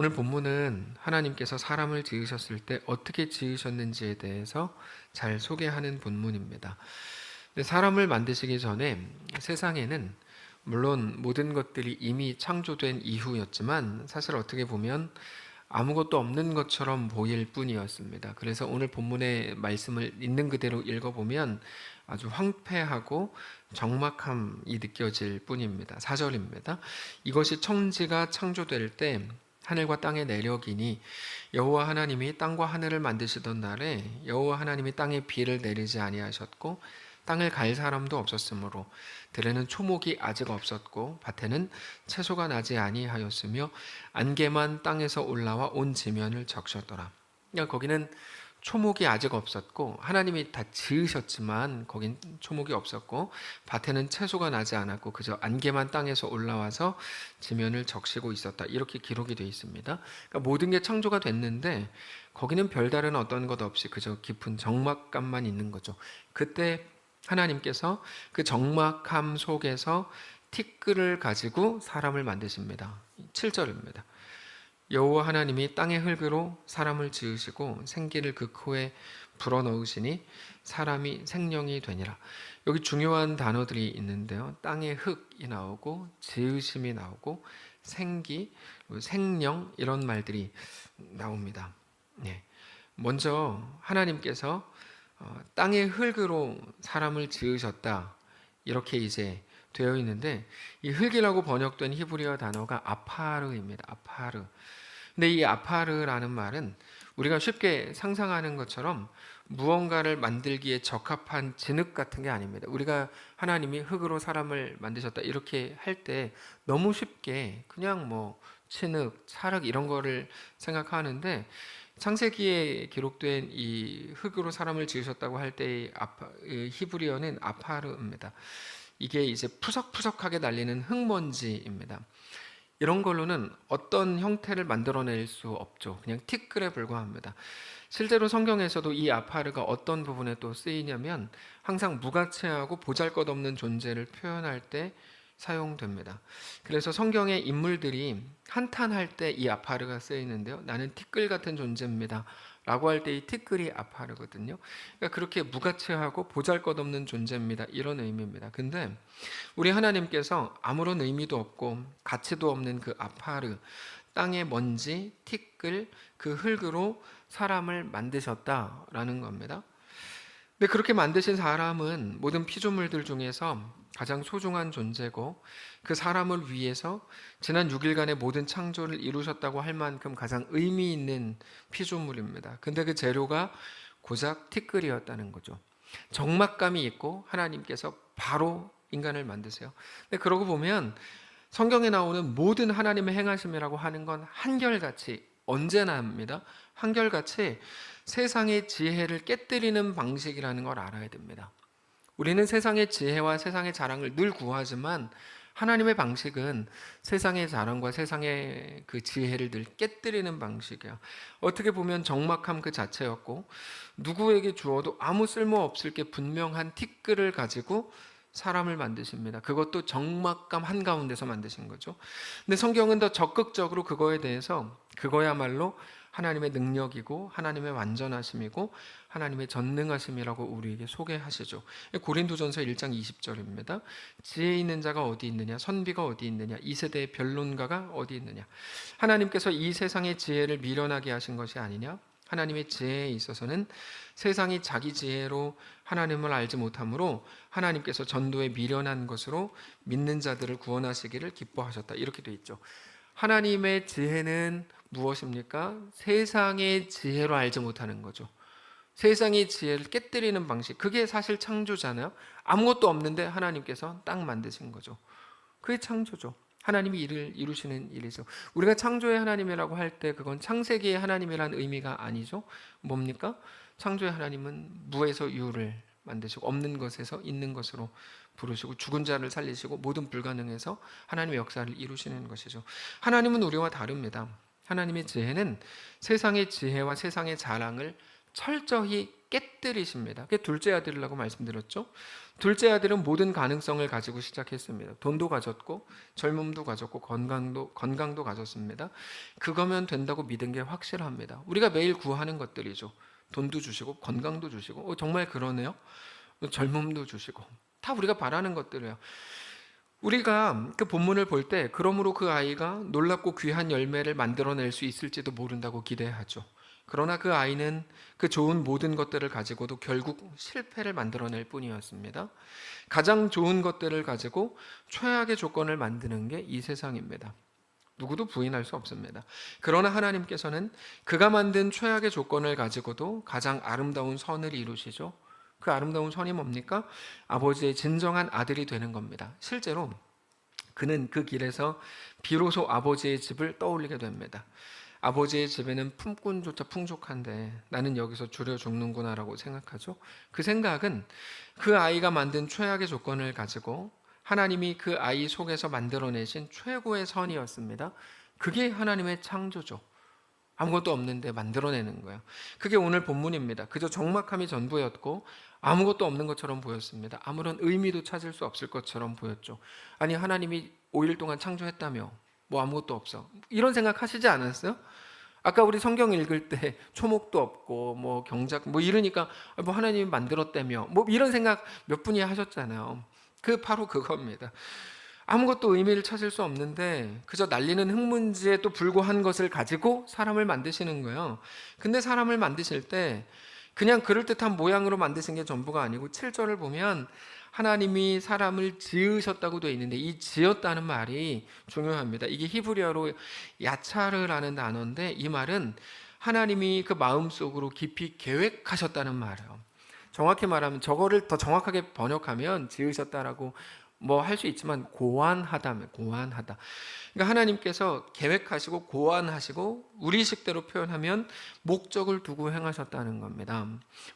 오늘 본문은 하나님께서 사람을 지으셨을 때 어떻게 지으셨는지에 대해서 잘 소개하는 본문입니다. 근데 사람을 만드시기 전에 세상에는 물론 모든 것들이 이미 창조된 이후였지만 사실 어떻게 보면 아무것도 없는 것처럼 보일 뿐이었습니다. 그래서 오늘 본문의 말씀을 있는 그대로 읽어보면 아주 황폐하고 적막함이 느껴질 뿐입니다. 4절입니다. 이것이 청지가 창조될 때 하늘과 땅의 내력이니 여호와 하나님이 땅과 하늘을 만드시던 날에 여호와 하나님이 땅에 비를 내리지 아니하셨고 땅을 갈 사람도 없었으므로 들에는 초목이 아직 없었고 밭에는 채소가 나지 아니하였으며 안개만 땅에서 올라와 온 지면을 적셨더라. 그러니까 거기는 초목이 아직 없었고 하나님이 다 지으셨지만 거긴 초목이 없었고 밭에는 채소가 나지 않았고 그저 안개만 땅에서 올라와서 지면을 적시고 있었다. 이렇게 기록이 되어 있습니다. 그러니까 모든 게 창조가 됐는데 거기는 별다른 어떤 것 없이 그저 깊은 적막감만 있는 거죠. 그때 하나님께서 그 적막함 속에서 티끌을 가지고 사람을 만드십니다. 7절입니다. 여호와 하나님이 땅의 흙으로 사람을 지으시고 생기를 그 코에 불어넣으시니 사람이 생령이 되니라. 여기 중요한 단어들이 있는데요. 땅의 흙이 나오고 지으심이 나오고 생기, 생령 이런 말들이 나옵니다. 네. 먼저 하나님께서 땅의 흙으로 사람을 지으셨다. 이렇게 이제 되어 있는데 이 흙이라고 번역된 히브리어 단어가 아파르입니다. 아파르. 근데 이 아파르라는 말은 우리가 쉽게 상상하는 것처럼 무언가를 만들기에 적합한 진흙 같은 게 아닙니다. 우리가 하나님이 흙으로 사람을 만드셨다 이렇게 할 때 너무 쉽게 그냥 뭐 진흙, 찰흙 이런 거를 생각하는데 창세기에 기록된 이 흙으로 사람을 지으셨다고 할 때의 히브리어는 아파르입니다. 이게 이제 푸석푸석하게 날리는 흙먼지입니다. 이런 걸로는 어떤 형태를 만들어낼 수 없죠. 그냥 티끌에 불과합니다. 실제로 성경에서도 이 아파르가 어떤 부분에 또 쓰이냐면 항상 무가치하고 보잘것없는 존재를 표현할 때 사용됩니다. 그래서 성경의 인물들이 한탄할 때 이 아파르가 쓰이는데요. 나는 티끌 같은 존재입니다. 라고 할 때 이 티끌이 아파르거든요. 그러니까 그렇게 무가치하고 보잘것없는 존재입니다. 이런 의미입니다. 근데 우리 하나님께서 아무런 의미도 없고 가치도 없는 그 아파르, 땅의 먼지, 티끌, 그 흙으로 사람을 만드셨다라는 겁니다. 근데 그렇게 만드신 사람은 모든 피조물들 중에서 가장 소중한 존재고 그 사람을 위해서 지난 6일간의 모든 창조를 이루셨다고 할 만큼 가장 의미 있는 피조물입니다. 근데 그 재료가 고작 티끌이었다는 거죠. 적막감이 있고 하나님께서 바로 인간을 만드세요. 근데 그러고 보면 성경에 나오는 모든 하나님의 행하심이라고 하는 건 한결같이 언제나 합니다. 한결같이 세상의 지혜를 깨뜨리는 방식이라는 걸 알아야 됩니다. 우리는 세상의 지혜와 세상의 자랑을 늘 구하지만 하나님의 방식은 세상의 자랑과 세상의 그 지혜를 늘 깨뜨리는 방식이야. 어떻게 보면 적막함 그 자체였고 누구에게 주어도 아무 쓸모 없을 게 분명한 티끌을 가지고 사람을 만드십니다. 그것도 적막감 한가운데서 만드신 거죠. 근데 성경은 더 적극적으로 그거에 대해서 그거야말로 하나님의 능력이고 하나님의 완전하심이고 하나님의 전능하심이라고 우리에게 소개하시죠. 고린도전서 1장 20절입니다. 지혜 있는 자가 어디 있느냐, 선비가 어디 있느냐, 이 세대의 변론가가 어디 있느냐. 하나님께서 이 세상의 지혜를 미련하게 하신 것이 아니냐. 하나님의 지혜에 있어서는 세상이 자기 지혜로 하나님을 알지 못하므로 하나님께서 전도에 미련한 것으로 믿는 자들을 구원하시기를 기뻐하셨다. 이렇게 돼 있죠. 하나님의 지혜는 무엇입니까? 세상의 지혜로 알지 못하는 거죠. 세상의 지혜를 깨뜨리는 방식. 그게 사실 창조잖아요. 아무것도 없는데 하나님께서 딱 만드신 거죠. 그게 창조죠. 하나님이 일을 이루시는 일이죠. 우리가 창조의 하나님이라고 할 때 그건 창세기의 하나님이라는 의미가 아니죠. 뭡니까? 창조의 하나님은 무에서 유를 만드시고 없는 것에서 있는 것으로 부르시고 죽은 자를 살리시고 모든 불가능해서 하나님의 역사를 이루시는 것이죠. 하나님은 우리와 다릅니다. 하나님의 지혜는 세상의 지혜와 세상의 자랑을 철저히 깨뜨리십니다. 그게 둘째 아들이라고 말씀드렸죠. 둘째 아들은 모든 가능성을 가지고 시작했습니다. 돈도 가졌고 젊음도 가졌고 건강도 가졌습니다. 그거면 된다고 믿은 게 확실합니다. 우리가 매일 구하는 것들이죠. 돈도 주시고 건강도 주시고 정말 그러네요. 젊음도 주시고 다 우리가 바라는 것들이에요. 우리가 그 본문을 볼 때 그러므로 그 아이가 놀랍고 귀한 열매를 만들어낼 수 있을지도 모른다고 기대하죠. 그러나 그 아이는 그 좋은 모든 것들을 가지고도 결국 실패를 만들어낼 뿐이었습니다. 가장 좋은 것들을 가지고 최악의 조건을 만드는 게 이 세상입니다. 누구도 부인할 수 없습니다. 그러나 하나님께서는 그가 만든 최악의 조건을 가지고도 가장 아름다운 선을 이루시죠. 그 아름다운 선이 뭡니까? 아버지의 진정한 아들이 되는 겁니다. 실제로 그는 그 길에서 비로소 아버지의 집을 떠올리게 됩니다. 아버지의 집에는 품꾼조차 풍족한데 나는 여기서 줄여 죽는구나 라고 생각하죠. 그 생각은 그 아이가 만든 최악의 조건을 가지고 하나님이 그 아이 속에서 만들어내신 최고의 선이었습니다. 그게 하나님의 창조죠. 아무것도 없는데 만들어내는 거예요. 그게 오늘 본문입니다. 그저 적막함이 전부였고 아무것도 없는 것처럼 보였습니다. 아무런 의미도 찾을 수 없을 것처럼 보였죠. 아니 하나님이 5일 동안 창조했다며 뭐 아무것도 없어. 이런 생각 하시지 않았어요? 아까 우리 성경 읽을 때 초목도 없고 뭐 경작 뭐 이러니까 뭐 하나님이 만들었다며 뭐 이런 생각 몇 분이 하셨잖아요. 바로 그겁니다. 아무것도 의미를 찾을 수 없는데 그저 날리는 흙먼지에 또 불과한 것을 가지고 사람을 만드시는 거예요. 근데 사람을 만드실 때 그냥 그럴듯한 모양으로 만드신 게 전부가 아니고 7절을 보면 하나님이 사람을 지으셨다고 되어 있는데 이 지었다는 말이 중요합니다. 이게 히브리어로 야차르라는 단어인데 이 말은 하나님이 그 마음속으로 깊이 계획하셨다는 말이에요. 정확히 말하면 저거를 더 정확하게 번역하면 지으셨다라고 뭐 할 수 있지만 고안하다. 그러니까 하나님께서 계획하시고 고안하시고 우리식대로 표현하면 목적을 두고 행하셨다는 겁니다.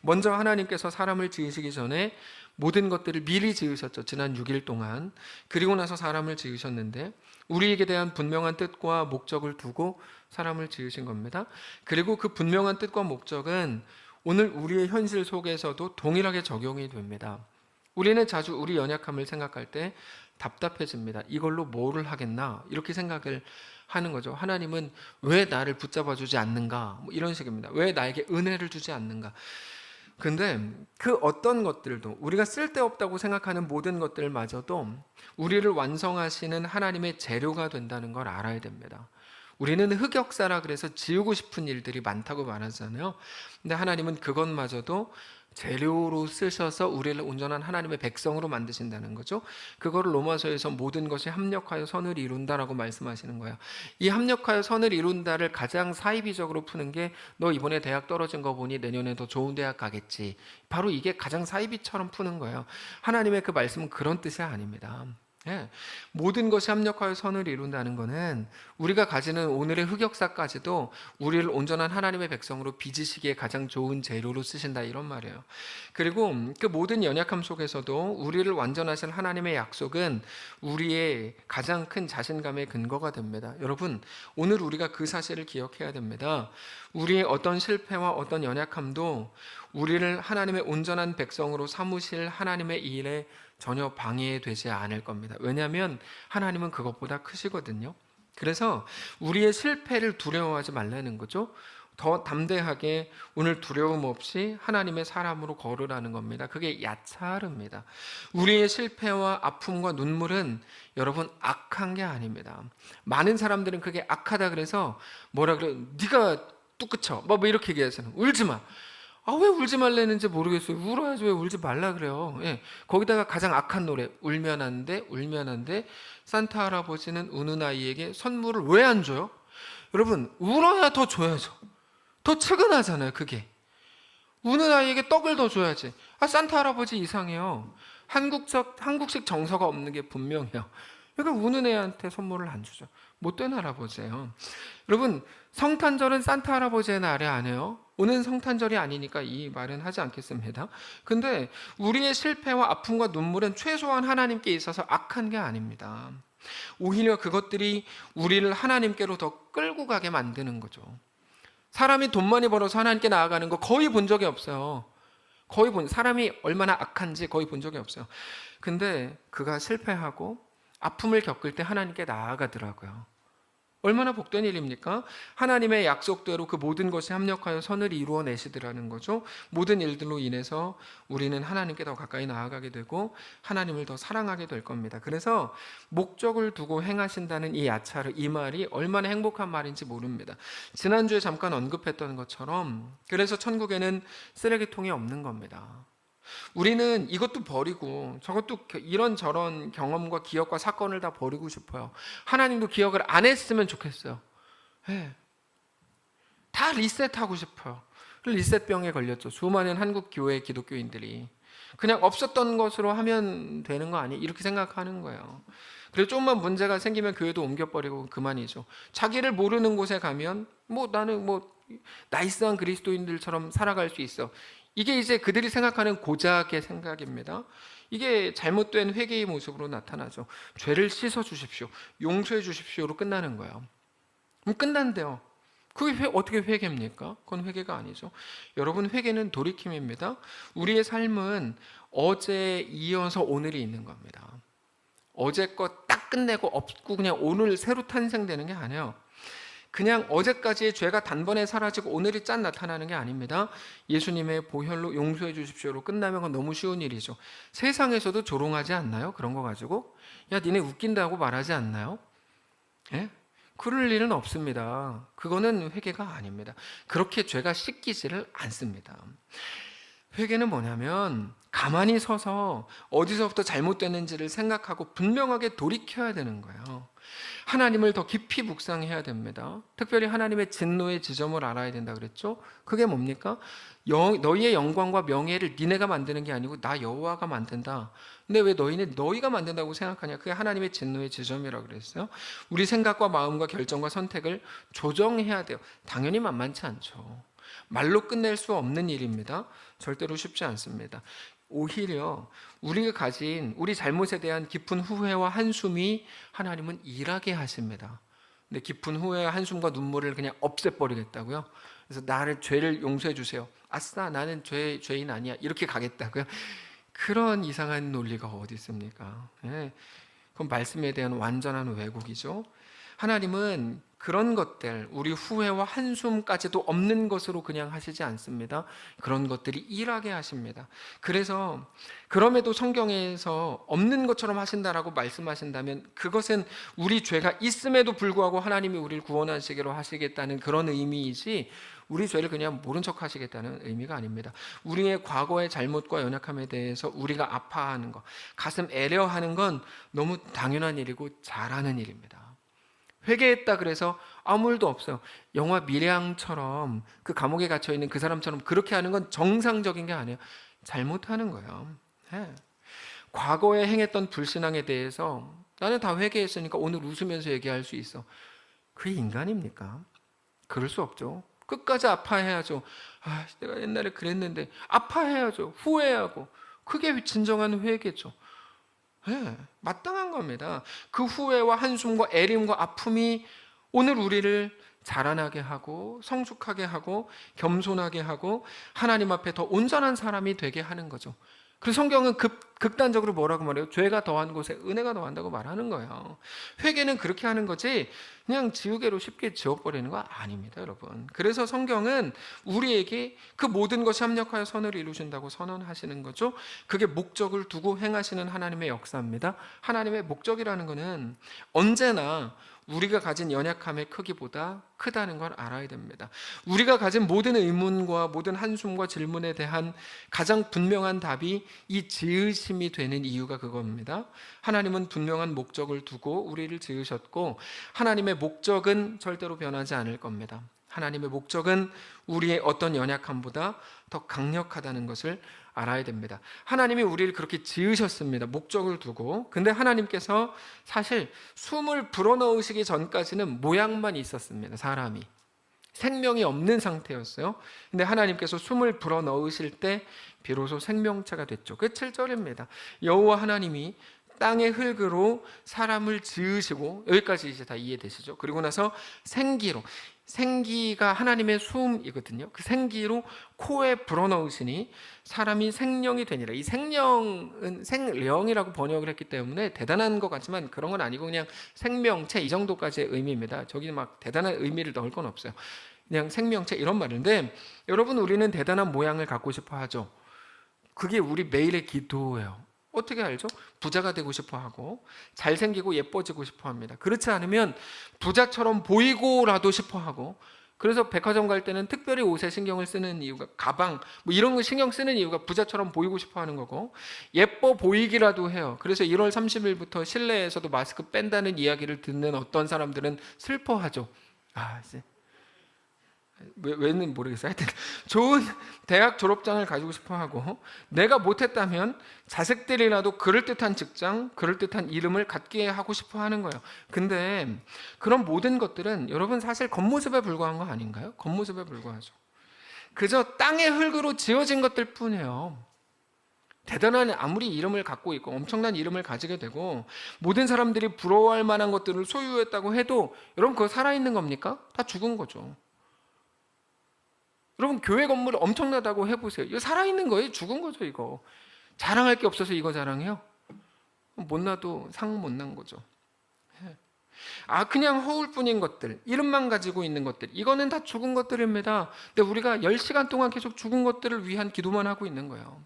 먼저 하나님께서 사람을 지으시기 전에 모든 것들을 미리 지으셨죠. 지난 6일 동안. 그리고 나서 사람을 지으셨는데 우리에게 대한 분명한 뜻과 목적을 두고 사람을 지으신 겁니다. 그리고 그 분명한 뜻과 목적은 오늘 우리의 현실 속에서도 동일하게 적용이 됩니다. 우리는 자주 우리 연약함을 생각할 때 답답해집니다. 이걸로 뭐를 하겠나? 이렇게 생각을 하는 거죠. 하나님은 왜 나를 붙잡아 주지 않는가? 뭐 이런 식입니다. 왜 나에게 은혜를 주지 않는가? 근데 그 어떤 것들도 우리가 쓸데없다고 생각하는 모든 것들마저도 우리를 완성하시는 하나님의 재료가 된다는 걸 알아야 됩니다. 우리는 흑역사라 그래서 지우고 싶은 일들이 많다고 말하잖아요. 근데 하나님은 그것마저도 재료로 쓰셔서 우리를 온전한 하나님의 백성으로 만드신다는 거죠. 그거를 로마서에서 모든 것이 합력하여 선을 이룬다라고 말씀하시는 거예요. 이 합력하여 선을 이룬다를 가장 사이비적으로 푸는 게 너 이번에 대학 떨어진 거 보니 내년에 더 좋은 대학 가겠지. 바로 이게 가장 사이비처럼 푸는 거예요. 하나님의 그 말씀은 그런 뜻이 아닙니다. 예, 모든 것이 합력하여 선을 이룬다는 것은 우리가 가지는 오늘의 흑역사까지도 우리를 온전한 하나님의 백성으로 빚으시기에 가장 좋은 재료로 쓰신다 이런 말이에요. 그리고 그 모든 연약함 속에서도 우리를 완전하신 하나님의 약속은 우리의 가장 큰 자신감의 근거가 됩니다. 여러분, 오늘 우리가 그 사실을 기억해야 됩니다. 우리의 어떤 실패와 어떤 연약함도 우리를 하나님의 온전한 백성으로 삼으실 하나님의 일에 전혀 방해되지 않을 겁니다. 왜냐하면 하나님은 그것보다 크시거든요. 그래서 우리의 실패를 두려워하지 말라는 거죠. 더 담대하게 오늘 두려움 없이 하나님의 사람으로 걸으라는 겁니다. 그게 야차르입니다. 우리의 실패와 아픔과 눈물은 여러분 악한 게 아닙니다. 많은 사람들은 그게 악하다 그래서 뭐라 그래? 네가 뚝 그쳐. 뭐 이렇게 얘기하잖아요. 울지 마. 왜 울지 말라는지 모르겠어요. 울어야지 왜 울지 말라 그래요. 예. 거기다가 가장 악한 노래 울면 안 돼, 울면 안 돼. 산타 할아버지는 우는 아이에게 선물을 왜 안 줘요? 여러분 울어야 더 줘야죠. 더 측은하잖아요. 그게 우는 아이에게 떡을 더 줘야지. 산타 할아버지 이상해요. 한국식 정서가 없는 게 분명해요. 그러니까 우는 애한테 선물을 안 주죠. 못된 할아버지예요. 여러분 성탄절은 산타 할아버지의 날이 아니에요. 오는 성탄절이 아니니까 이 말은 하지 않겠습니다. 근데 우리의 실패와 아픔과 눈물은 최소한 하나님께 있어서 악한 게 아닙니다. 오히려 그것들이 우리를 하나님께로 더 끌고 가게 만드는 거죠. 사람이 돈 많이 벌어서 하나님께 나아가는 거 거의 본 적이 없어요. 거의 사람이 얼마나 악한지 거의 본 적이 없어요. 근데 그가 실패하고 아픔을 겪을 때 하나님께 나아가더라고요. 얼마나 복된 일입니까? 하나님의 약속대로 그 모든 것이 합력하여 선을 이루어내시더라는 거죠. 모든 일들로 인해서 우리는 하나님께 더 가까이 나아가게 되고 하나님을 더 사랑하게 될 겁니다. 그래서 목적을 두고 행하신다는 이 야차르, 이 말이 얼마나 행복한 말인지 모릅니다. 지난주에 잠깐 언급했던 것처럼 그래서 천국에는 쓰레기통이 없는 겁니다. 우리는 이것도 버리고 저것도 이런저런 경험과 기억과 사건을 다 버리고 싶어요. 하나님도 기억을 안 했으면 좋겠어요. 네. 다 리셋하고 싶어요. 리셋병에 걸렸죠. 수많은 한국 교회 기독교인들이 그냥 없었던 것으로 하면 되는 거 아니? 이렇게 생각하는 거예요. 그래서 조금만 문제가 생기면 교회도 옮겨버리고 그만이죠. 자기를 모르는 곳에 가면 나는 나이스한 그리스도인들처럼 살아갈 수 있어. 이게 이제 그들이 생각하는 고작의 생각입니다. 이게 잘못된 회개의 모습으로 나타나죠. 죄를 씻어 주십시오, 용서해 주십시오로 끝나는 거예요. 그럼 끝난대요. 그게 어떻게 회개입니까? 그건 회개가 아니죠. 여러분, 회개는 돌이킴입니다. 우리의 삶은 어제 이어서 오늘이 있는 겁니다. 어제 거 딱 끝내고 없고 그냥 오늘 새로 탄생되는 게 아니에요. 그냥 어제까지의 죄가 단번에 사라지고 오늘이 짠 나타나는 게 아닙니다. 예수님의 보혈로 용서해 주십시오로 끝나면 그건 너무 쉬운 일이죠. 세상에서도 조롱하지 않나요? 그런 거 가지고 야 니네 웃긴다고 말하지 않나요? 예? 그럴 일은 없습니다. 그거는 회개가 아닙니다. 그렇게 죄가 씻기지를 않습니다. 회개는 뭐냐면 가만히 서서 어디서부터 잘못됐는지를 생각하고 분명하게 돌이켜야 되는 거예요. 하나님을 더 깊이 묵상해야 됩니다. 특별히 하나님의 진노의 지점을 알아야 된다 그랬죠. 그게 뭡니까? 너희의 영광과 명예를 니네가 만드는 게 아니고 나 여호와가 만든다. 근데 왜 너희는 너희가 만든다고 생각하냐? 그게 하나님의 진노의 지점이라고 그랬어요. 우리 생각과 마음과 결정과 선택을 조정해야 돼요. 당연히 만만치 않죠. 말로 끝낼 수 없는 일입니다. 절대로 쉽지 않습니다. 오히려 우리가 가진 우리 잘못에 대한 깊은 후회와 한숨이 하나님은 일하게 하십니다. 근데 깊은 후회와 한숨과 눈물을 그냥 없애버리겠다고요? 그래서 나를 죄를 용서해 주세요. 아싸, 나는 죄인 아니야. 이렇게 가겠다고요? 그런 이상한 논리가 어디 있습니까? 예. 그건 말씀에 대한 완전한 왜곡이죠. 하나님은 그런 것들, 우리 후회와 한숨까지도 없는 것으로 그냥 하시지 않습니다. 그런 것들이 일하게 하십니다. 그래서 그럼에도 성경에서 없는 것처럼 하신다라고 말씀하신다면 그것은 우리 죄가 있음에도 불구하고 하나님이 우리를 구원하시기로 하시겠다는 그런 의미이지 우리 죄를 그냥 모른 척 하시겠다는 의미가 아닙니다. 우리의 과거의 잘못과 연약함에 대해서 우리가 아파하는 것, 가슴 애려하는 건 너무 당연한 일이고 잘하는 일입니다. 회개했다 그래서 아무 일도 없어요. 영화 밀양처럼 그 감옥에 갇혀있는 그 사람처럼 그렇게 하는 건 정상적인 게 아니에요. 잘못하는 거예요. 네. 과거에 행했던 불신앙에 대해서 나는 다 회개했으니까 오늘 웃으면서 얘기할 수 있어. 그게 인간입니까? 그럴 수 없죠. 끝까지 아파해야죠. 내가 옛날에 그랬는데 아파해야죠. 후회하고. 그게 진정한 회개죠. 네, 마땅한 겁니다. 그 후회와 한숨과 애림과 아픔이 오늘 우리를 자라나게 하고 성숙하게 하고 겸손하게 하고 하나님 앞에 더 온전한 사람이 되게 하는 거죠. 그래서 성경은 극단적으로 뭐라고 말해요? 죄가 더한 곳에 은혜가 더한다고 말하는 거예요. 회개는 그렇게 하는 거지 그냥 지우개로 쉽게 지워버리는 거 아닙니다, 여러분. 그래서 성경은 우리에게 그 모든 것이 합력하여 선을 이루신다고 선언하시는 거죠. 그게 목적을 두고 행하시는 하나님의 역사입니다. 하나님의 목적이라는 거는 언제나 우리가 가진 연약함의 크기보다 크다는 걸 알아야 됩니다. 우리가 가진 모든 의문과 모든 한숨과 질문에 대한 가장 분명한 답이 이 지으심이 되는 이유가 그겁니다. 하나님은 분명한 목적을 두고 우리를 지으셨고 하나님의 목적은 절대로 변하지 않을 겁니다. 하나님의 목적은 우리의 어떤 연약함보다 더 강력하다는 것을 알아야 됩니다. 하나님이 우리를 그렇게 지으셨습니다. 목적을 두고. 근데 하나님께서 사실 숨을 불어넣으시기 전까지는 모양만 있었습니다. 사람이. 생명이 없는 상태였어요. 근데 하나님께서 숨을 불어넣으실 때 비로소 생명체가 됐죠. 그 7절입니다. 여호와 하나님이 땅의 흙으로 사람을 지으시고, 여기까지 이제 다 이해되시죠? 그리고 나서 생기로, 생기가 하나님의 숨이거든요. 그 생기로 코에 불어넣으시니 사람이 생령이 되니라. 이 생령은 생령이라고 번역을 했기 때문에 대단한 것 같지만 그런 건 아니고 그냥 생명체 이 정도까지의 의미입니다. 저기 막 대단한 의미를 넣을 건 없어요. 그냥 생명체 이런 말인데, 여러분, 우리는 대단한 모양을 갖고 싶어 하죠. 그게 우리 매일의 기도예요. 어떻게 알죠? 부자가 되고 싶어 하고 잘생기고 예뻐지고 싶어 합니다. 그렇지 않으면 부자처럼 보이고라도 싶어 하고, 그래서 백화점 갈 때는 특별히 옷에 신경을 쓰는 이유가, 가방 뭐 이런 거 신경 쓰는 이유가 부자처럼 보이고 싶어 하는 거고, 예뻐 보이기라도 해요. 그래서 1월 30일부터 실내에서도 마스크 뺀다는 이야기를 듣는 어떤 사람들은 슬퍼하죠. 아, 이제 왜는 모르겠어요. 하여튼 좋은 대학 졸업장을 가지고 싶어 하고, 내가 못했다면 자식들이라도 그럴듯한 직장, 그럴듯한 이름을 갖게 하고 싶어 하는 거예요. 근데 그런 모든 것들은 여러분 사실 겉모습에 불과한 거 아닌가요? 겉모습에 불과하죠. 그저 땅의 흙으로 지어진 것들 뿐이에요. 대단한 아무리 이름을 갖고 있고 엄청난 이름을 가지게 되고 모든 사람들이 부러워할 만한 것들을 소유했다고 해도 여러분 그거 살아있는 겁니까? 다 죽은 거죠. 여러분 교회 건물 엄청나다고 해보세요. 이거 살아있는 거예요? 죽은 거죠 이거. 자랑할 게 없어서 이거 자랑해요? 못나도 상 못난 거죠. 아, 그냥 허울뿐인 것들, 이름만 가지고 있는 것들, 이거는 다 죽은 것들입니다. 근데 우리가 10시간 동안 계속 죽은 것들을 위한 기도만 하고 있는 거예요.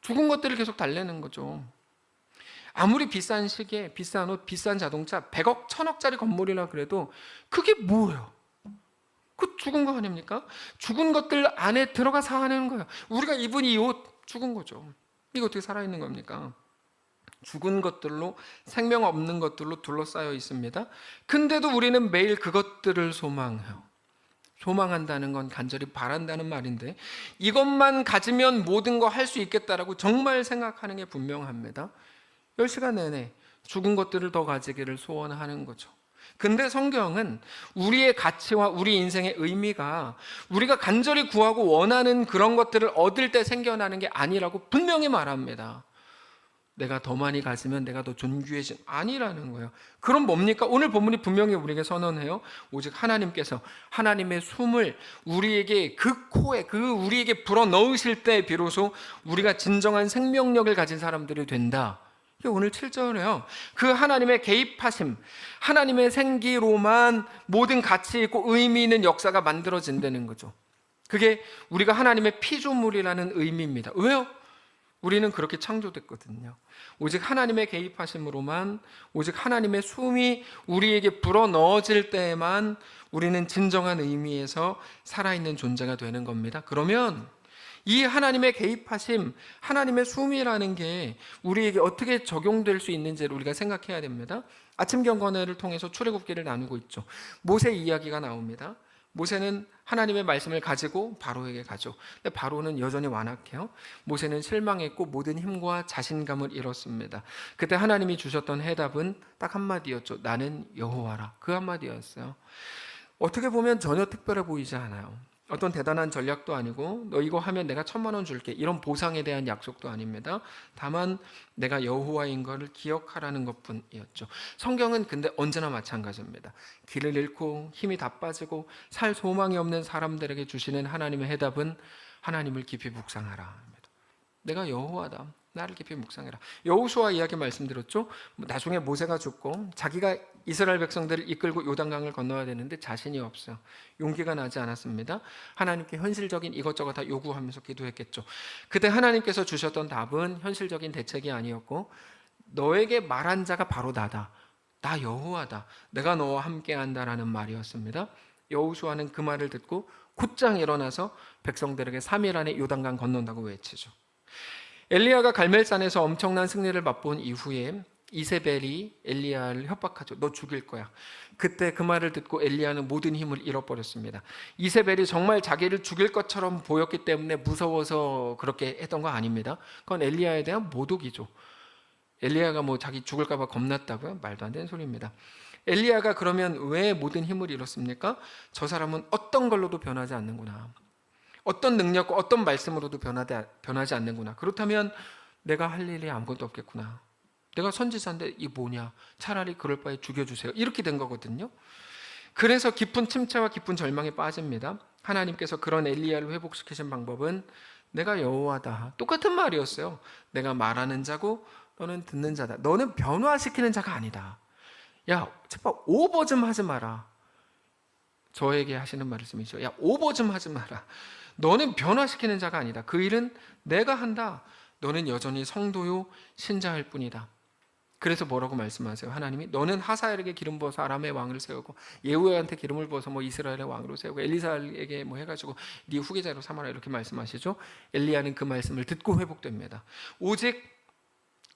죽은 것들을 계속 달래는 거죠. 아무리 비싼 시계, 비싼 옷, 비싼 자동차, 100억, 1000억짜리 건물이라 그래도 그게 뭐예요? 그 죽은 거 아닙니까? 죽은 것들 안에 들어가 사는 거예요. 우리가 입은 이 옷 죽은 거죠. 이거 어떻게 살아있는 겁니까? 죽은 것들로, 생명 없는 것들로 둘러싸여 있습니다. 근데도 우리는 매일 그것들을 소망해요. 소망한다는 건 간절히 바란다는 말인데, 이것만 가지면 모든 거 할 수 있겠다라고 정말 생각하는 게 분명합니다. 10시간 내내 죽은 것들을 더 가지기를 소원하는 거죠. 근데 성경은 우리의 가치와 우리 인생의 의미가 우리가 간절히 구하고 원하는 그런 것들을 얻을 때 생겨나는 게 아니라고 분명히 말합니다. 내가 더 많이 가지면 내가 더 존귀해진, 아니라는 거예요. 그럼 뭡니까? 오늘 본문이 분명히 우리에게 선언해요. 오직 하나님께서 하나님의 숨을 우리에게 그 코에, 우리에게 불어 넣으실 때 비로소 우리가 진정한 생명력을 가진 사람들이 된다. 이게 오늘 7절이에요. 그 하나님의 개입하심, 하나님의 생기로만 모든 가치 있고 의미 있는 역사가 만들어진다는 거죠. 그게 우리가 하나님의 피조물이라는 의미입니다. 왜요? 우리는 그렇게 창조됐거든요. 오직 하나님의 개입하심으로만, 오직 하나님의 숨이 우리에게 불어넣어질 때에만 우리는 진정한 의미에서 살아있는 존재가 되는 겁니다. 그러면 이 하나님의 개입하심, 하나님의 숨이라는 게 우리에게 어떻게 적용될 수 있는지를 우리가 생각해야 됩니다. 아침 경건회를 통해서 출애굽기를 나누고 있죠. 모세 이야기가 나옵니다. 모세는 하나님의 말씀을 가지고 바로에게 가죠. 근데 바로는 여전히 완악해요. 모세는 실망했고 모든 힘과 자신감을 잃었습니다. 그때 하나님이 주셨던 해답은 딱 한마디였죠. 나는 여호와라. 그 한마디였어요. 어떻게 보면 전혀 특별해 보이지 않아요. 어떤 대단한 전략도 아니고 너 이거 하면 내가 1000만 원 줄게 이런 보상에 대한 약속도 아닙니다. 다만 내가 여호와인 것을 기억하라는 것뿐이었죠. 성경은 근데 언제나 마찬가지입니다. 길을 잃고 힘이 다 빠지고 살 소망이 없는 사람들에게 주시는 하나님의 해답은 하나님을 깊이 묵상하라. 내가 여호와다. 나를 깊이 묵상해라. 여호수아 이야기 말씀드렸죠. 나중에 모세가 죽고 자기가 이스라엘 백성들을 이끌고 요단강을 건너야 되는데 자신이 없어요. 용기가 나지 않았습니다. 하나님께 현실적인 이것저것 다 요구하면서 기도했겠죠. 그때 하나님께서 주셨던 답은 현실적인 대책이 아니었고, 너에게 말한 자가 바로 나다. 나 여호와다. 내가 너와 함께한다라는 말이었습니다. 여호수아는 그 말을 듣고 곧장 일어나서 백성들에게 3일 안에 요단강 건넌다고 외치죠. 엘리야가 갈멜산에서 엄청난 승리를 맛본 이후에 이세벨이 엘리야를 협박하죠. 너 죽일 거야. 그때 그 말을 듣고 엘리야는 모든 힘을 잃어버렸습니다. 이세벨이 정말 자기를 죽일 것처럼 보였기 때문에 무서워서 그렇게 했던 거 아닙니다. 그건 엘리야에 대한 모독이죠. 엘리야가 뭐 자기 죽을까 봐 겁났다고요? 말도 안 되는 소리입니다. 엘리야가 그러면 왜 모든 힘을 잃었습니까? 저 사람은 어떤 걸로도 변하지 않는구나. 어떤 능력과 어떤 말씀으로도 변하지 않는구나. 그렇다면 내가 할 일이 아무것도 없겠구나. 내가 선지자인데 이 뭐냐. 차라리 그럴 바에 죽여주세요. 이렇게 된 거거든요. 그래서 깊은 침체와 깊은 절망에 빠집니다. 하나님께서 그런 엘리야를 회복시키신 방법은 내가 여호와다. 똑같은 말이었어요. 내가 말하는 자고 너는 듣는 자다. 너는 변화시키는 자가 아니다. 야, 제발 오버 좀 하지 마라. 저에게 하시는 말씀이죠. 야, 오버 좀 하지 마라. 너는 변화시키는 자가 아니다. 그 일은 내가 한다. 너는 여전히 성도요 신자일 뿐이다. 그래서 뭐라고 말씀하세요? 하나님이 너는 하사엘에게 기름 부어서 아람의 왕을 세우고 예후야한테 기름을 부어서 이스라엘의 왕으로 세우고 엘리사에게 해가지고 네 후계자로 삼아라 이렇게 말씀하시죠. 엘리야는 그 말씀을 듣고 회복됩니다. 오직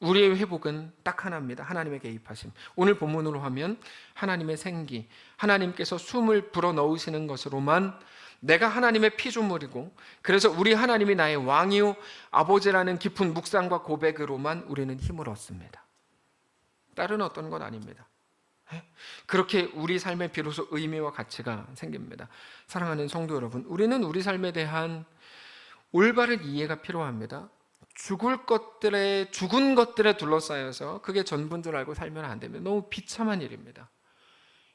우리의 회복은 딱 하나입니다. 하나님의 개입하심. 오늘 본문으로 하면 하나님의 생기, 하나님께서 숨을 불어넣으시는 것으로만 내가 하나님의 피조물이고 그래서 우리 하나님이 나의 왕이요 아버지라는 깊은 묵상과 고백으로만 우리는 힘을 얻습니다. 다른 어떤 건 아닙니다. 그렇게 우리 삶에 비로소 의미와 가치가 생깁니다. 사랑하는 성도 여러분, 우리는 우리 삶에 대한 올바른 이해가 필요합니다. 죽은 것들에 둘러싸여서 그게 전부인 줄 알고 살면 안 됩니다. 너무 비참한 일입니다.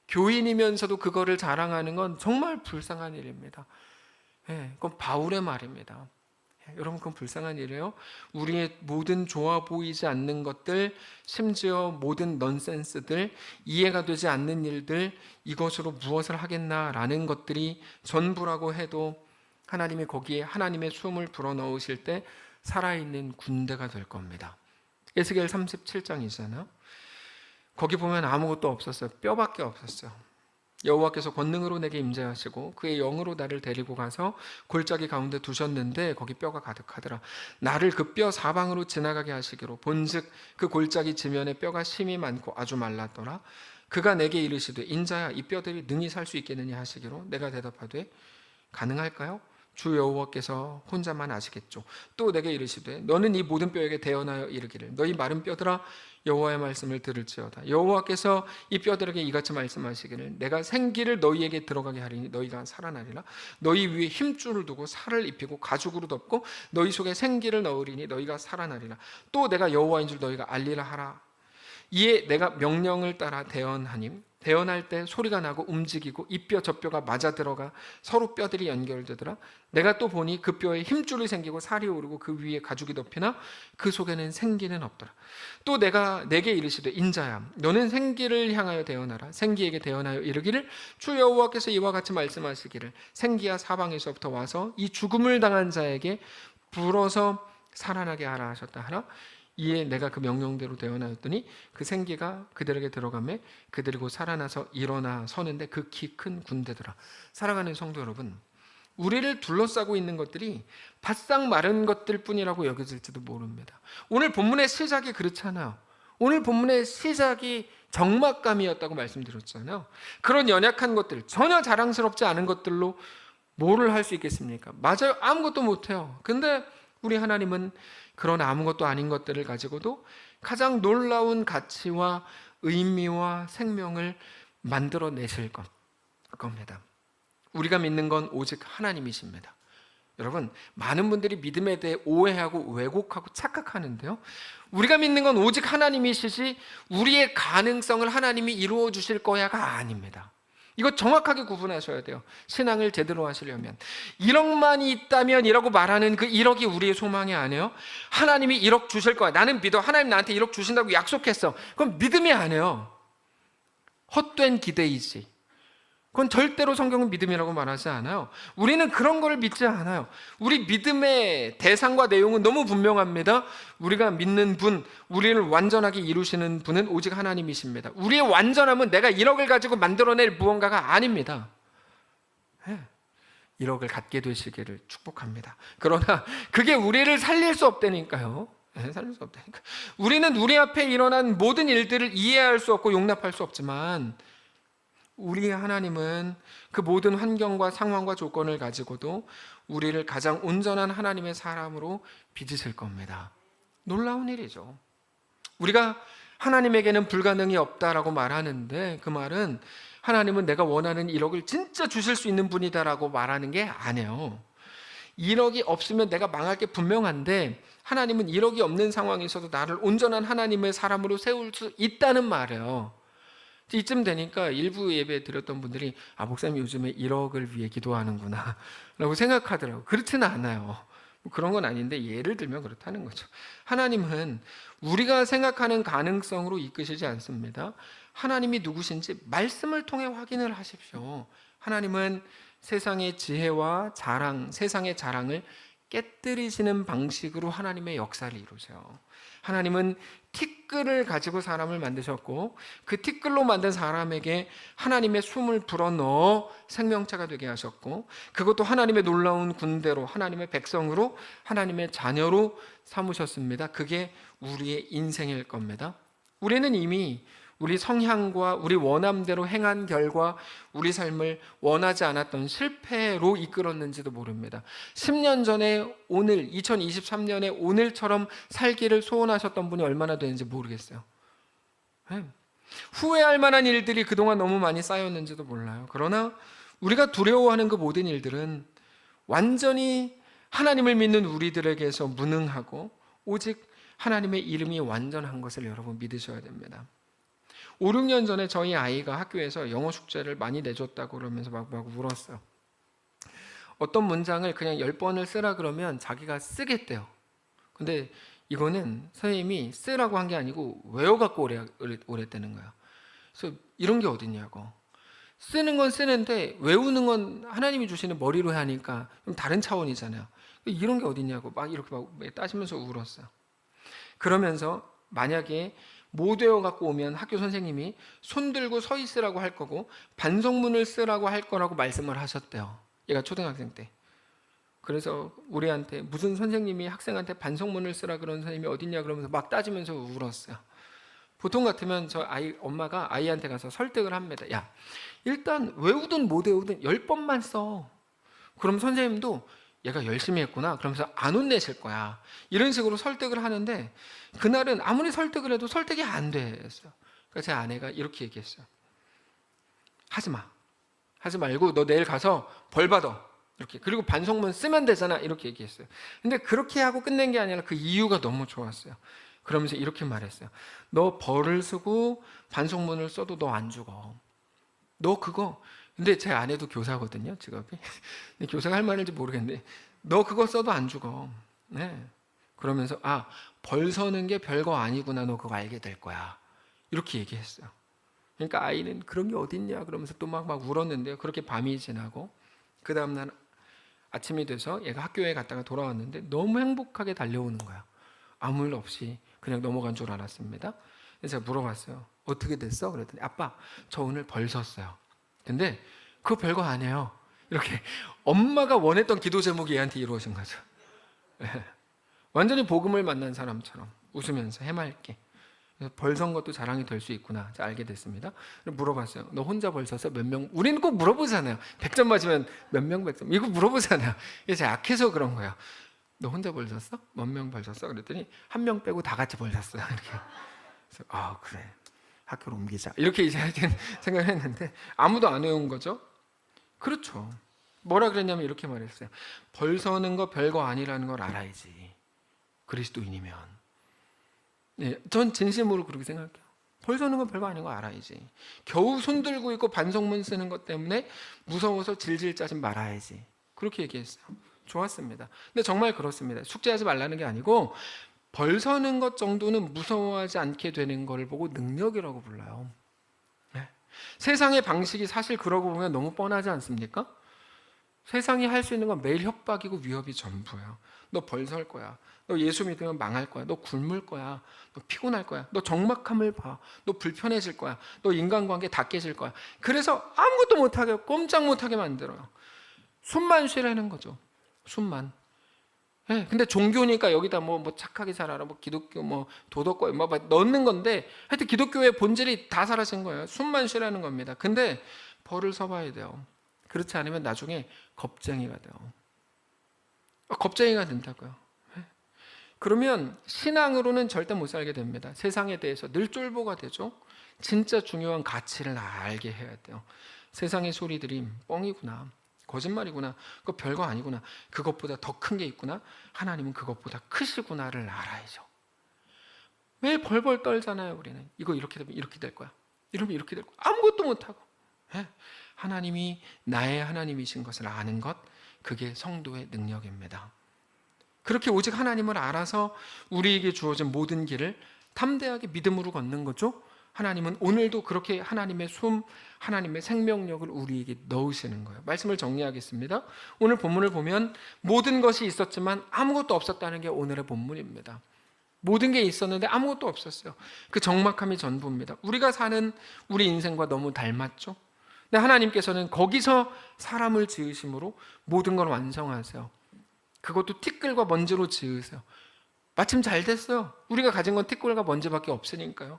교인이면서도 그거를 자랑하는 건 정말 불쌍한 일입니다. 그건 바울의 말입니다. 여러분, 그건 불쌍한 일이에요. 우리의 모든 좋아 보이지 않는 것들, 심지어 모든 넌센스들, 이해가 되지 않는 일들, 이것으로 무엇을 하겠나라는 것들이 전부라고 해도 하나님이 거기에 하나님의 숨을 불어넣으실 때 살아있는 군대가 될 겁니다. 에스겔 37장이잖아요. 거기 보면 아무것도 없었어요. 뼈밖에 없었어요. 여호와께서 권능으로 내게 임재하시고 그의 영으로 나를 데리고 가서 골짜기 가운데 두셨는데 거기 뼈가 가득하더라. 나를 그 뼈 사방으로 지나가게 하시기로 본즉 그 골짜기 지면에 뼈가 심이 많고 아주 말랐더라. 그가 내게 이르시되 인자야 이 뼈들이 능히 살 수 있겠느냐 하시기로 내가 대답하되 가능할까요? 주 여호와께서 혼자만 아시겠죠. 또 내게 이르시되 너는 이 모든 뼈에게 대언하여 이르기를 너희 마른 뼈들아 여호와의 말씀을 들을지어다. 여호와께서 이 뼈들에게 이같이 말씀하시기를 내가 생기를 너희에게 들어가게 하리니 너희가 살아나리라. 너희 위에 힘줄을 두고 살을 입히고 가죽으로 덮고 너희 속에 생기를 넣으리니 너희가 살아나리라. 또 내가 여호와인 줄 너희가 알리라 하라. 이에 내가 명령을 따라 대언하니 대언할 때 소리가 나고 움직이고 이 뼈 저 뼈가 맞아 들어가 서로 뼈들이 연결되더라. 내가 또 보니 그 뼈에 힘줄이 생기고 살이 오르고 그 위에 가죽이 덮이나 그 속에는 생기는 없더라. 또 내가 내게 이르시되 인자야 너는 생기를 향하여 대언하라. 생기에게 대언하여 이르기를 주 여호와께서 이와 같이 말씀하시기를 생기야 사방에서부터 와서 이 죽음을 당한 자에게 불어서 살아나게 하라 하셨다 하라. 이에 내가 그 명령대로 대언하였더니 그 생기가 그들에게 들어가매 그들이 곧 살아나서 일어나 서는데 그 키 큰 군대더라. 사랑하는 성도 여러분, 우리를 둘러싸고 있는 것들이 바싹 마른 것들 뿐이라고 여겨질지도 모릅니다. 오늘 본문의 시작이 그렇잖아요. 오늘 본문의 시작이 적막감이었다고 말씀드렸잖아요. 그런 연약한 것들, 전혀 자랑스럽지 않은 것들로 뭐를 할 수 있겠습니까? 맞아요, 아무것도 못해요. 근데 우리 하나님은 그런 아무것도 아닌 것들을 가지고도 가장 놀라운 가치와 의미와 생명을 만들어내실 겁니다. 우리가 믿는 건 오직 하나님이십니다. 여러분, 많은 분들이 믿음에 대해 오해하고 왜곡하고 착각하는데요, 우리가 믿는 건 오직 하나님이시지 우리의 가능성을 하나님이 이루어 주실 거야가 아닙니다. 이거 정확하게 구분하셔야 돼요. 신앙을 제대로 하시려면 1억만이 있다면 이라고 말하는 그 1억이 우리의 소망이 아니에요. 하나님이 1억 주실 거야. 나는 믿어. 하나님 나한테 1억 주신다고 약속했어. 그건 믿음이 아니에요. 헛된 기대이지. 그건 절대로 성경은 믿음이라고 말하지 않아요. 우리는 그런 거를 믿지 않아요. 우리 믿음의 대상과 내용은 너무 분명합니다. 우리가 믿는 분, 우리를 완전하게 이루시는 분은 오직 하나님이십니다. 우리의 완전함은 내가 1억을 가지고 만들어낼 무언가가 아닙니다. 1억을 갖게 되시기를 축복합니다. 그러나 그게 우리를 살릴 수 없다니까요. 살릴 수 없다니까. 우리는 우리 앞에 일어난 모든 일들을 이해할 수 없고 용납할 수 없지만 우리 하나님은 그 모든 환경과 상황과 조건을 가지고도 우리를 가장 온전한 하나님의 사람으로 빚으실 겁니다. 놀라운 일이죠. 우리가 하나님에게는 불가능이 없다라고 말하는데 그 말은 하나님은 내가 원하는 1억을 진짜 주실 수 있는 분이다라고 말하는 게 아니에요. 1억이 없으면 내가 망할 게 분명한데 하나님은 1억이 없는 상황에서도 나를 온전한 하나님의 사람으로 세울 수 있다는 말이에요. 이쯤 되니까 일부 예배 드렸던 분들이 목사님 요즘에 1억을 위해 기도하는구나 라고 생각하더라고요. 그렇지는 않아요. 뭐 그런 건 아닌데 예를 들면 그렇다는 거죠. 하나님은 우리가 생각하는 가능성으로 이끄시지 않습니다. 하나님이 누구신지 말씀을 통해 확인을 하십시오. 하나님은 세상의 지혜와 자랑, 세상의 자랑을 깨뜨리시는 방식으로 하나님의 역사를 이루세요. 하나님은 티끌을 가지고 사람을 만드셨고 그 티끌로 만든 사람에게 하나님의 숨을 불어넣어 생명체가 되게 하셨고 그것도 하나님의 놀라운 군대로 하나님의 백성으로 하나님의 자녀로 삼으셨습니다. 그게 우리의 인생일 겁니다. 우리는 이미 우리 성향과 우리 원함대로 행한 결과 우리 삶을 원하지 않았던 실패로 이끌었는지도 모릅니다. 10년 전에 오늘 2023년에 오늘처럼 살기를 소원하셨던 분이 얼마나 되는지 모르겠어요. 후회할 만한 일들이 그동안 너무 많이 쌓였는지도 몰라요. 그러나 우리가 두려워하는 그 모든 일들은 완전히 하나님을 믿는 우리들에게서 무능하고 오직 하나님의 이름이 완전한 것을 여러분 믿으셔야 됩니다. 5, 6년 전에 저희 아이가 학교에서 영어 숙제를 많이 내줬다고 그러면서 막 울었어요. 어떤 문장을 그냥 10번을 쓰라 그러면 자기가 쓰겠대요. 근데 이거는 선생님이 쓰라고 한 게 아니고 외워갖고 오랬다는 거야. 그래서 이런 게 어딨냐고. 쓰는 건 쓰는데 외우는 건 하나님이 주시는 머리로 하니까 좀 다른 차원이잖아요. 이런 게 어딨냐고 막 이렇게 막 따지면서 울었어요. 그러면서 만약에 못 외워갖고 오면 학교 선생님이 손 들고 서 있으라고 할 거고 반성문을 쓰라고 할 거라고 말씀을 하셨대요. 얘가 초등학생 때. 그래서 우리한테 무슨 선생님이 학생한테 반성문을 쓰라 그런 선생님이 어딨냐 그러면서 막 따지면서 울었어요. 보통 같으면 저 아이 엄마가 아이한테 가서 설득을 합니다. 야, 일단 외우든 못 외우든 10번만 써. 그럼 선생님도 얘가 열심히 했구나 그러면서 안 혼내실 거야. 이런 식으로 설득을 하는데 그날은 아무리 설득을 해도 설득이 안 됐어요. 그래서 제 아내가 이렇게 얘기했어요. 하지 마. 하지 말고 너 내일 가서 벌 받아. 이렇게. 그리고 반성문 쓰면 되잖아. 이렇게 얘기했어요. 근데 그렇게 하고 끝낸 게 아니라 그 이유가 너무 좋았어요. 그러면서 이렇게 말했어요. 너 벌을 쓰고 반성문을 써도 너 안 죽어. 너 그거 근데 제 아내도 교사거든요, 직업이. 근데 교사가 할 말인지 모르겠는데 너 그거 써도 안 죽어. 네. 그러면서 벌 서는 게 별거 아니구나. 너 그거 알게 될 거야. 이렇게 얘기했어요. 그러니까 아이는 그런 게 어딨냐 그러면서 또 막 울었는데요. 그렇게 밤이 지나고 그 다음날 아침이 돼서 얘가 학교에 갔다가 돌아왔는데 너무 행복하게 달려오는 거야. 아무 일 없이 그냥 넘어간 줄 알았습니다. 그래서 제가 물어봤어요. 어떻게 됐어? 그랬더니 아빠 저 오늘 벌 섰어요. 근데 그거 별거 아니에요. 이렇게 엄마가 원했던 기도 제목이 얘한테 이루어진 거죠. 완전히 복음을 만난 사람처럼 웃으면서 해맑게. 그래서 벌 선 것도 자랑이 될 수 있구나 알게 됐습니다. 물어봤어요. 너 혼자 벌 섰어? 몇 명? 우리는 꼭 물어보잖아요. 100점 맞으면 몇 명 100점 이거 물어보잖아요. 이게 약해서 그런 거예요. 너 혼자 벌 섰어? 몇 명 벌 섰어? 그랬더니 한 명 빼고 다 같이 벌 섰어요. 이렇게. 그래서 그래 학교로 옮기자 이렇게 이제 생각을 했는데 아무도 안 외운 거죠. 그렇죠. 뭐라 그랬냐면 이렇게 말했어요. 벌 서는 거 별거 아니라는 걸 알아야지. 그리스도인이면. 네, 전 진심으로 그렇게 생각해요. 벌 서는 건 별거 아닌 거 알아야지. 겨우 손 들고 있고 반성문 쓰는 것 때문에 무서워서 질질 짜지 말아야지. 그렇게 얘기했어요. 좋았습니다. 근데 정말 그렇습니다. 숙제하지 말라는 게 아니고 벌 서는 것 정도는 무서워하지 않게 되는 걸 보고 능력이라고 불러요. 네. 세상의 방식이 사실 그러고 보면 너무 뻔하지 않습니까? 세상이 할 수 있는 건 매일 협박이고 위협이 전부예요. 너 벌 설 거야. 너 예수 믿으면 망할 거야. 너 굶을 거야. 너 피곤할 거야. 너 적막함을 봐. 너 불편해질 거야. 너 인간관계 다 깨질 거야. 그래서 아무것도 못하게 꼼짝 못하게 만들어요. 숨만 쉬라는 거죠. 숨만. 네, 근데 종교니까 여기다 뭐 착하게 살아라, 뭐 기독교, 뭐 도덕과 뭐 넣는 건데 하여튼 기독교의 본질이 다 사라진 거예요. 숨만 쉬라는 겁니다. 근데 벌을 서봐야 돼요. 그렇지 않으면 나중에 겁쟁이가 돼요. 겁쟁이가 된다고요. 네. 그러면 신앙으로는 절대 못 살게 됩니다. 세상에 대해서 늘 쫄보가 되죠. 진짜 중요한 가치를 알게 해야 돼요. 세상의 소리들이 뻥이구나. 거짓말이구나. 그거 별거 아니구나. 그것보다 더 큰 게 있구나. 하나님은 그것보다 크시구나를 알아야죠. 매일 벌벌 떨잖아요. 우리는 이거 이렇게 되면 이렇게 될 거야. 이러면 이렇게 되고 아무것도 못하고, 하나님이 나의 하나님이신 것을 아는 것, 그게 성도의 능력입니다. 그렇게 오직 하나님을 알아서 우리에게 주어진 모든 길을 담대하게 믿음으로 걷는 거죠. 하나님은 오늘도 그렇게 하나님의 숨, 하나님의 생명력을 우리에게 넣으시는 거예요. 말씀을 정리하겠습니다. 오늘 본문을 보면 모든 것이 있었지만 아무것도 없었다는 게 오늘의 본문입니다. 모든 게 있었는데 아무것도 없었어요. 그 적막함이 전부입니다. 우리가 사는 우리 인생과 너무 닮았죠. 근데 하나님께서는 거기서 사람을 지으심으로 모든 걸 완성하세요. 그것도 티끌과 먼지로 지으세요. 마침 잘 됐어요. 우리가 가진 건 티끌과 먼지밖에 없으니까요.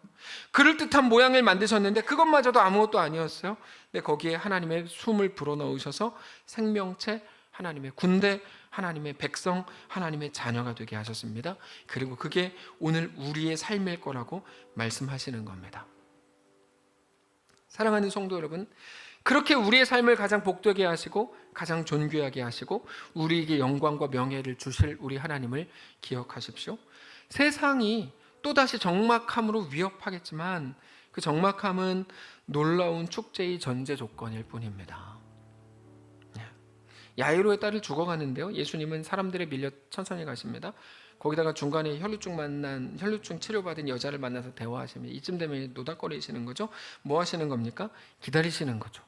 그럴듯한 모양을 만드셨는데 그것마저도 아무것도 아니었어요. 근데 거기에 하나님의 숨을 불어넣으셔서 생명체, 하나님의 군대, 하나님의 백성, 하나님의 자녀가 되게 하셨습니다. 그리고 그게 오늘 우리의 삶일 거라고 말씀하시는 겁니다. 사랑하는 성도 여러분, 그렇게 우리의 삶을 가장 복되게 하시고 가장 존귀하게 하시고 우리에게 영광과 명예를 주실 우리 하나님을 기억하십시오. 세상이 또다시 적막함으로 위협하겠지만 그 적막함은 놀라운 축제의 전제 조건일 뿐입니다. 야이로의 딸을 죽어가는데요, 예수님은 사람들에 밀려 천천히 가십니다. 거기다가 중간에 혈루증 치료받은 여자를 만나서 대화하십니다. 이쯤 되면 노닥거리시는 거죠. 뭐 하시는 겁니까? 기다리시는 거죠.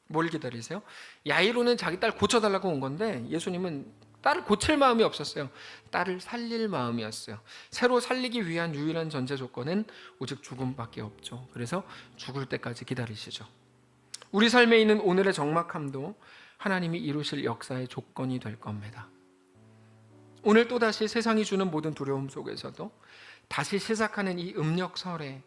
뭘 기다리세요? 야이로는 자기 딸 고쳐달라고 온 건데 예수님은 딸을 고칠 마음이 없었어요. 딸을 살릴 마음이었어요. 새로 살리기 위한 유일한 전제 조건은 오직 죽음밖에 없죠. 그래서 죽을 때까지 기다리시죠. 우리 삶에 있는 오늘의 적막함도 하나님이 이루실 역사의 조건이 될 겁니다. 오늘 또다시 세상이 주는 모든 두려움 속에서도 다시 시작하는 이 음력설에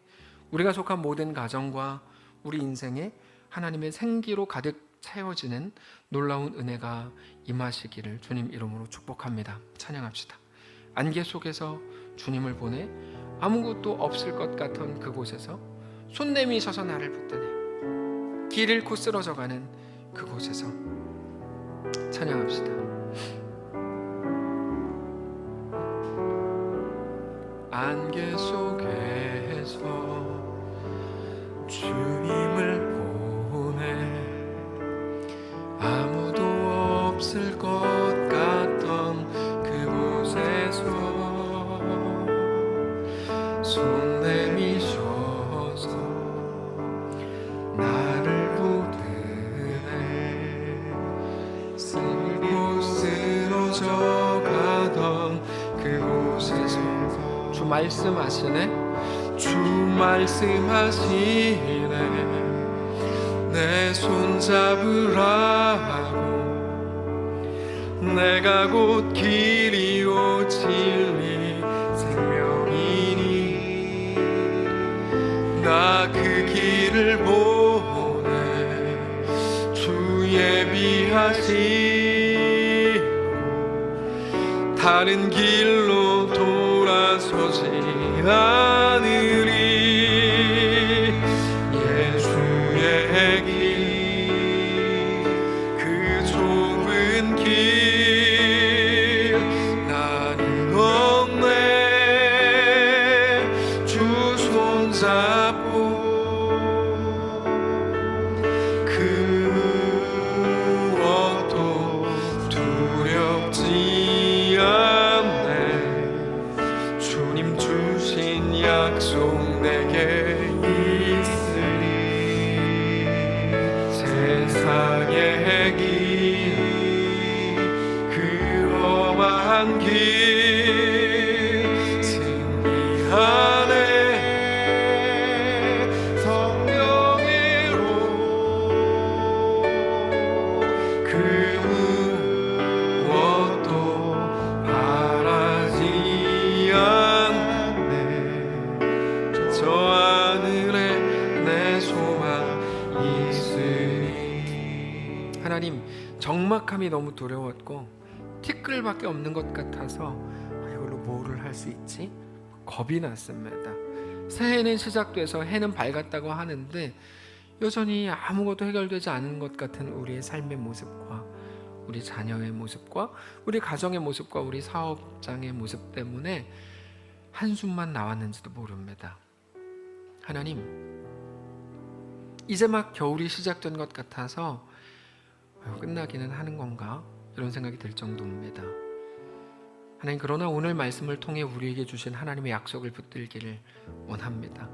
우리가 속한 모든 가정과 우리 인생에 하나님의 생기로 가득 채워지는 놀라운 은혜가 임하시기를 주님 이름으로 축복합니다. 찬양합시다. 안개 속에서 주님을 보내 아무것도 없을 것 같던 그곳에서 손 내미셔서 나를 붙드네 길 잃고 쓰러져가는 그곳에서 찬양합시다. 안개 속에서 주님을 보내 아무도 없을 것 같던 그곳에서 손 내미셔서 나를 부르네 쓰고 쓰러져 가던 그곳에서 주 말씀하시네 주 말씀하시네 내 손 잡으라고 내가 곧 길이요 진리 생명이니 나 그 길을 보내 주 예비하시고 다른 길로 돌아서지 않으리 예수의 길 그 좁은 길 나를 건네 주 손잡고 그 무엇도 두렵지 않네 주님 주신 약속 내게 있으리 세상의 길 그 험한 길 승리하네 성령으로 그 무엇도 바라지 않네 저 하늘에 내 소망 있으니 하나님 적막함이 너무 두려웠고 티끌밖에 없는 것 같아서 이걸로 뭐를 할 수 있지? 겁이 났습니다. 새해는 시작돼서 해는 밝았다고 하는데 여전히 아무것도 해결되지 않은 것 같은 우리의 삶의 모습과 우리 자녀의 모습과 우리 가정의 모습과 우리 사업장의 모습 때문에 한숨만 나왔는지도 모릅니다. 하나님, 이제 막 겨울이 시작된 것 같아서 끝나기는 하는 건가? 이런 생각이 들 정도입니다. 하나님, 그러나 오늘 말씀을 통해 우리에게 주신 하나님의 약속을 붙들기를 원합니다.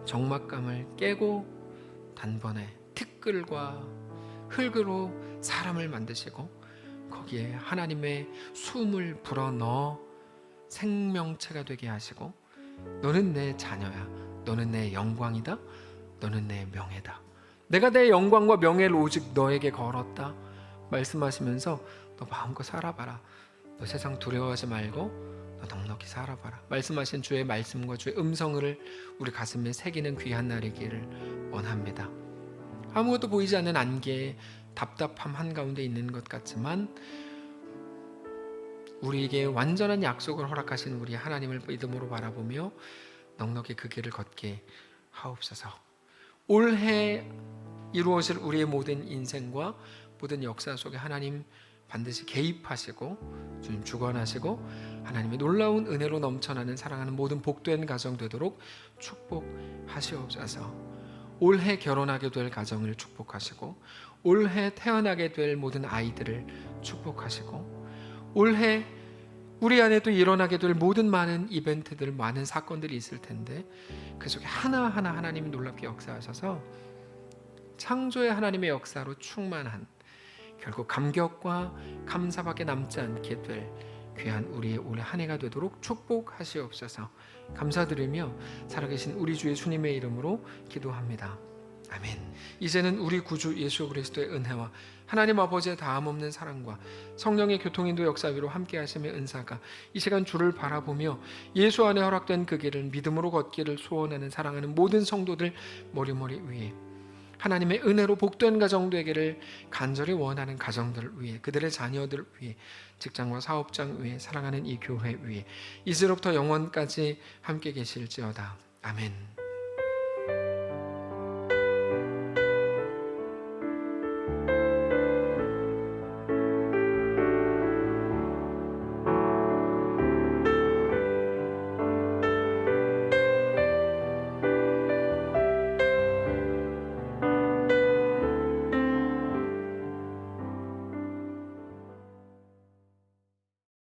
적막감을 깨고 단번에 티끌과 흙으로 사람을 만드시고 거기에 하나님의 숨을 불어넣어 생명체가 되게 하시고 너는 내 자녀야, 너는 내 영광이다, 너는 내 명예다, 내가 내 영광과 명예를 오직 너에게 걸었다 말씀하시면서 너 마음껏 살아봐라, 너 세상 두려워하지 말고 너 넉넉히 살아봐라 말씀하신 주의 말씀과 주의 음성을 우리 가슴에 새기는 귀한 날이기를 원합니다. 아무것도 보이지 않는 안개에 답답함 한가운데 있는 것 같지만 우리에게 완전한 약속을 허락하신 우리 하나님을 믿음으로 바라보며 넉넉히 그 길을 걷게 하옵소서. 올해 이루어질 우리의 모든 인생과 모든 역사 속에 하나님 반드시 개입하시고 주님 주관하시고 하나님의 놀라운 은혜로 넘쳐나는 사랑하는 모든 복된 가정 되도록 축복하시옵소서. 올해 결혼하게 될 가정을 축복하시고 올해 태어나게 될 모든 아이들을 축복하시고 올해 우리 안에 또 일어나게 될 모든 많은 이벤트들, 많은 사건들이 있을 텐데 그 속에 하나하나 하나님이 놀랍게 역사하셔서 창조의 하나님의 역사로 충만한 결국 감격과 감사밖에 남지 않게 될 귀한 우리의 올해 한 해가 되도록 축복하시옵소서. 감사드리며 살아계신 우리 주 예수님의 이름으로 기도합니다. 아멘. 이제는 우리 구주 예수 그리스도의 은혜와 하나님 아버지의 다함없는 사랑과 성령의 교통인도 역사 위로 함께 하심의 은사가 이 시간 주를 바라보며 예수 안에 허락된 그 길을 믿음으로 걷기를 소원하는 사랑하는 모든 성도들 머리머리 위에 하나님의 은혜로 복된 가정 되기를 간절히 원하는 가정들 위해 그들의 자녀들 위해 직장과 사업장 위해 사랑하는 이 교회 위해 이제로부터 영원까지 함께 계실지어다. 아멘.